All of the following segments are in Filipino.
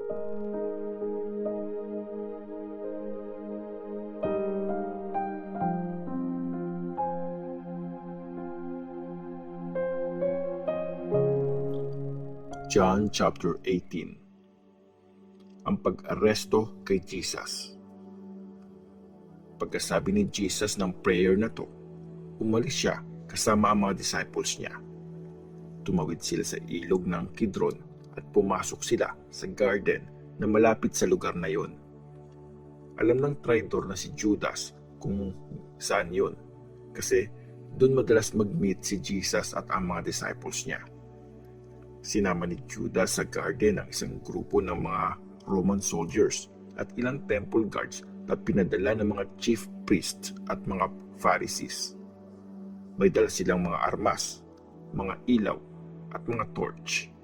John chapter 18. Ang pag-aresto kay Jesus. Pagkasabi ni Jesus ng prayer na to, umalis siya kasama ang mga disciples niya. Tumawid sila sa ilog ng Kidron at pumasok sila sa garden na malapit sa lugar na yon. Alam ng traitor na si Judas kung saan yon, kasi doon madalas mag-meet si Jesus at ang mga disciples niya. Sinama ni Judas sa garden ang isang grupo ng mga Roman soldiers at ilang temple guards na pinadala ng mga chief priests at mga Pharisees. May dala silang mga armas, mga ilaw at mga torch.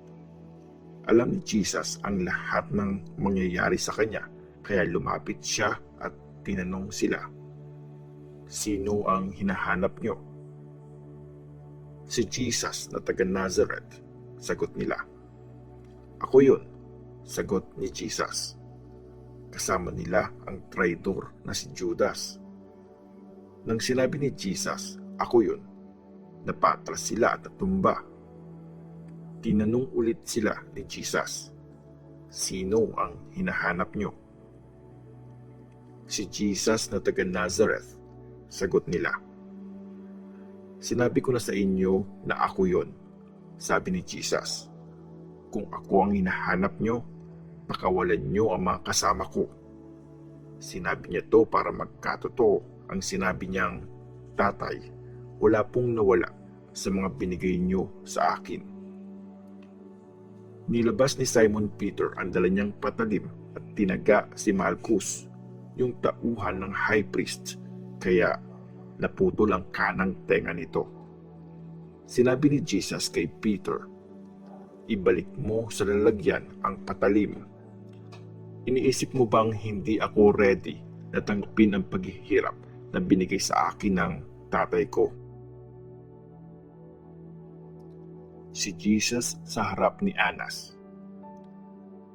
Alam ni Jesus ang lahat ng mangyayari sa kanya, kaya lumapit siya at tinanong sila, "Sino ang hinahanap niyo?" "Si Jesus na taga Nazareth," sagot nila. "Ako yun," sagot ni Jesus. Kasama nila ang traitor na si Judas. Nang sinabi ni Jesus, "Ako yun," napatras sila at natumba. Tinanong ulit sila ni Jesus, "Sino ang hinahanap nyo?" "Si Jesus na taga Nazareth," sagot nila. "Sinabi ko na sa inyo na ako yun," sabi ni Jesus. "Kung ako ang hinahanap nyo, pakawalan nyo ang mga kasama ko." Sinabi niya to para magkatotoo ang sinabi niyang, "Tatay, wala pong nawala sa mga binigay nyo sa akin." Nilabas ni Simon Peter ang dala niyang patalim at tinaga si Malchus, yung tauhan ng high priest, kaya naputol ang kanang tenga nito. Sinabi ni Jesus kay Peter, "Ibalik mo sa lalagyan ang patalim. Iniisip mo bang hindi ako ready na tanggapin ang paghihirap na binigay sa akin ng tatay ko?" Si Jesus sa harap ni Anas.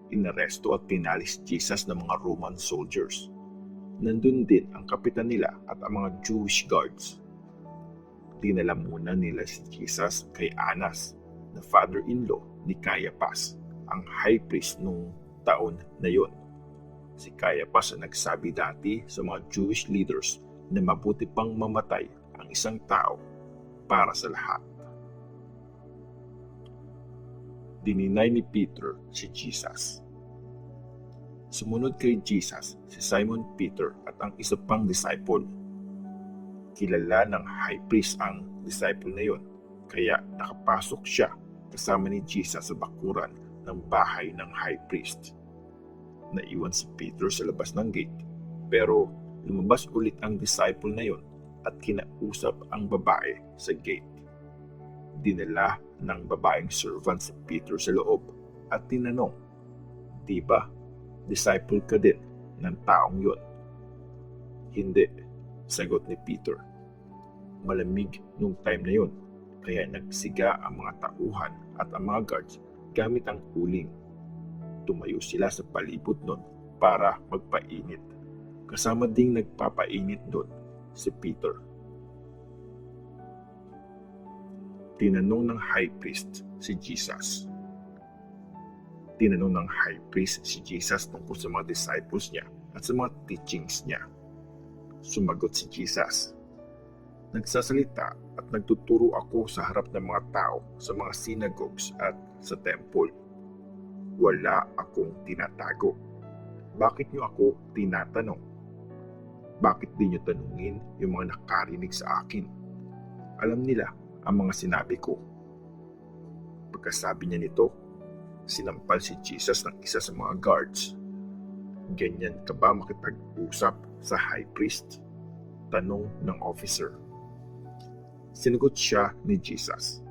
Inaresto at pinalis Jesus ng mga Roman soldiers. Nandun din ang kapitan nila at ang mga Jewish guards. Dinala muna nila si Jesus kay Anas, na father-in-law ni Caiaphas, ang high priest nung taon na yon. Si Caiaphas ang nagsabi dati sa mga Jewish leaders na mabuti pang mamatay ang isang tao para sa lahat. Dininay ni Peter si Jesus. Sumunod kay Jesus si Simon Peter at ang isa pang disciple. Kilala ng high priest ang disciple na yon, kaya nakapasok siya kasama ni Jesus sa bakuran ng bahay ng high priest. Naiwan si Peter sa labas ng gate, pero lumabas ulit ang disciple na yon at kinausap ang babae sa gate. Dinala ng babaeng servant si Peter sa loob at tinanong, "Di ba disciple ka din ng taong yon?" "Hindi," sagot ni Peter. Malamig nung time na yon, kaya nagsiga ang mga tauhan at ang mga guards gamit ang uling. Tumayo sila sa palibot nun para magpainit. Kasama ding nagpapainit doon si Peter. Tinanong ng high priest si Jesus. Tinanong ng high priest si Jesus tungkol sa mga disciples niya at sa mga teachings niya. Sumagot si Jesus, "Nagsasalita at nagtuturo ako sa harap ng mga tao sa mga synagogues at sa temple. Wala akong tinatago. Bakit niyo ako tinatanong? Bakit di niyo tanungin yung mga nakarinig sa akin? Alam nila ang mga sinabi ko." Pagkasabi niya nito, sinampal si Jesus ng isa sa mga guards. "Ganyan ka ba makipag-usap sa high priest?" tanong ng officer. Sinagot siya ni Jesus,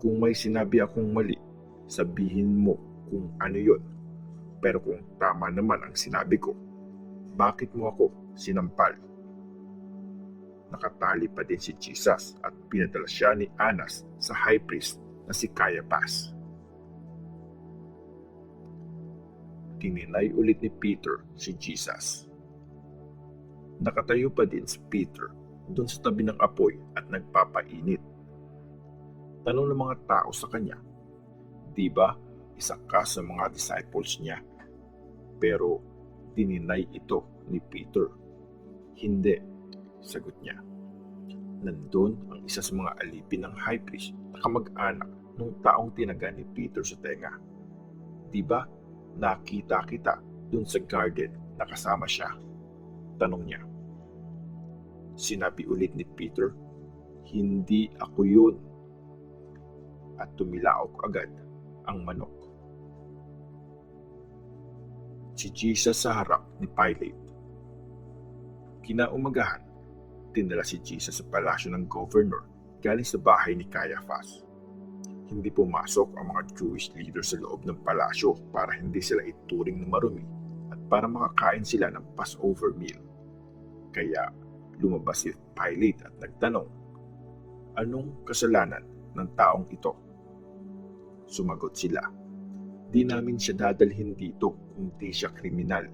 "Kung may sinabi akong mali, sabihin mo kung ano yon. Pero kung tama naman ang sinabi ko, bakit mo ako sinampal?" Nakatali pa din si Jesus at pinadala siya ni Anas sa high priest na si Caiaphas. Dininay ulit ni Peter si Jesus. Nakatayo pa din si Peter doon sa tabi ng apoy at nagpapainit. Tanong ng mga tao sa kanya, "Di ba isa ka sa mga disciples niya?" Pero dininay ito ni Peter. "Hindi," sagot niya. Nandun ang isa sa mga alipin ng high priest na kamag-anak nung taong tinaga ni Peter sa tenga. "Di ba nakita kita dun sa garden na kasama siya?" Tanong niya. Sinabi ulit ni Peter, "Hindi ako yun." At tumilaok agad ang manok. Si Jesus sa harap ni Pilate. Kinaumagahan, dinala si Jesus sa palasyo ng governor galing sa bahay ni Caiaphas. Hindi pumasok ang mga Jewish leaders sa loob ng palasyo para hindi sila ituring na marumi at para makakain sila ng Passover meal. Kaya lumabas si Pilate at nagtanong, "Anong kasalanan ng taong ito?" Sumagot sila, "Di namin siya dadalhin dito kung di siya kriminal."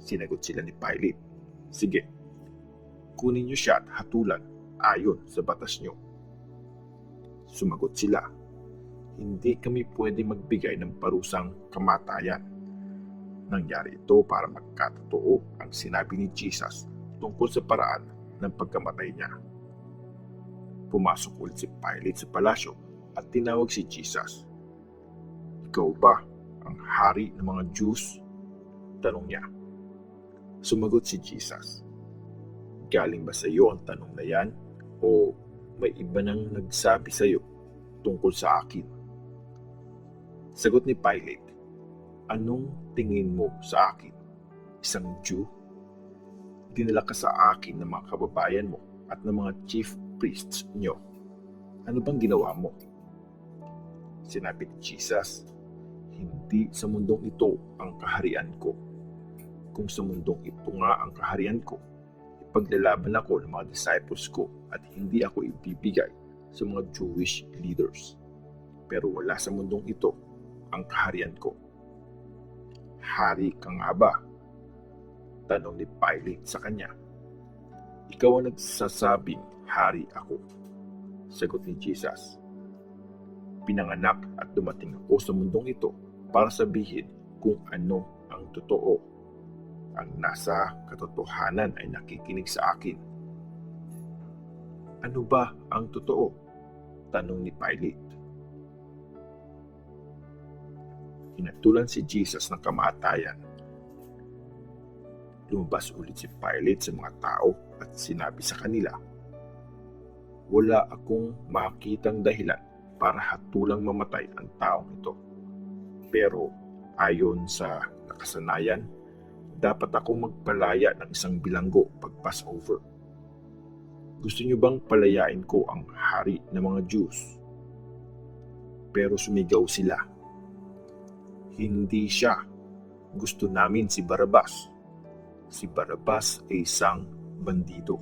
Sinagot sila ni Pilate, "Sige, kunin niyo siya at hatulan ayon sa batas niyo." Sumagot sila, "Hindi kami pwede magbigay ng parusang kamatayan." Nangyari ito para magkatotoo ang sinabi ni Jesus tungkol sa paraan ng pagkamatay niya. Pumasok ulit si Pilate sa palasyo at tinawag si Jesus. "Ikaw ba ang hari ng mga Jews?" Tanong niya. Sumagot si Jesus, "Galing ba sa iyo ang tanong na yan o may iba nang nagsabi sa iyo tungkol sa akin?" Sagot ni Pilate, "Anong tingin mo sa akin? Isang Jew? Dinala ka sa akin ng mga kababayan mo at ng mga chief priests niyo. Ano bang ginawa mo?" Sinabi ni Jesus, "Hindi sa mundong ito ang kaharian ko. Kung sa mundong ito nga ang kaharian ko, ipaglalaban ako ng mga disciples ko at hindi ako ibibigay sa mga Jewish leaders. Pero wala sa mundong ito ang kaharian ko." "Hari ka nga ba?" Tanong ni Pilate sa kanya. "Ikaw ang nagsasabing hari ako." Sagot ni Jesus, "Pinanganak at dumating ako sa mundong ito para sabihin kung ano ang totoo. Ang nasa katotohanan ay nakikinig sa akin." "Ano ba ang totoo?" Tanong ni Pilate. Hinatulan si Jesus ng kamatayan. Lumabas ulit si Pilate sa mga tao at sinabi sa kanila, "Wala akong makitang dahilan para hatulang mamatay ang taong ito. Pero ayon sa nakasanayan, dapat akong magpalaya ng isang bilanggo pag Passover. Gusto niyo bang palayain ko ang hari ng mga Jews?" Pero sumigaw sila, "Hindi siya. Gusto namin si Barabas. Si Barabas ay isang bandido."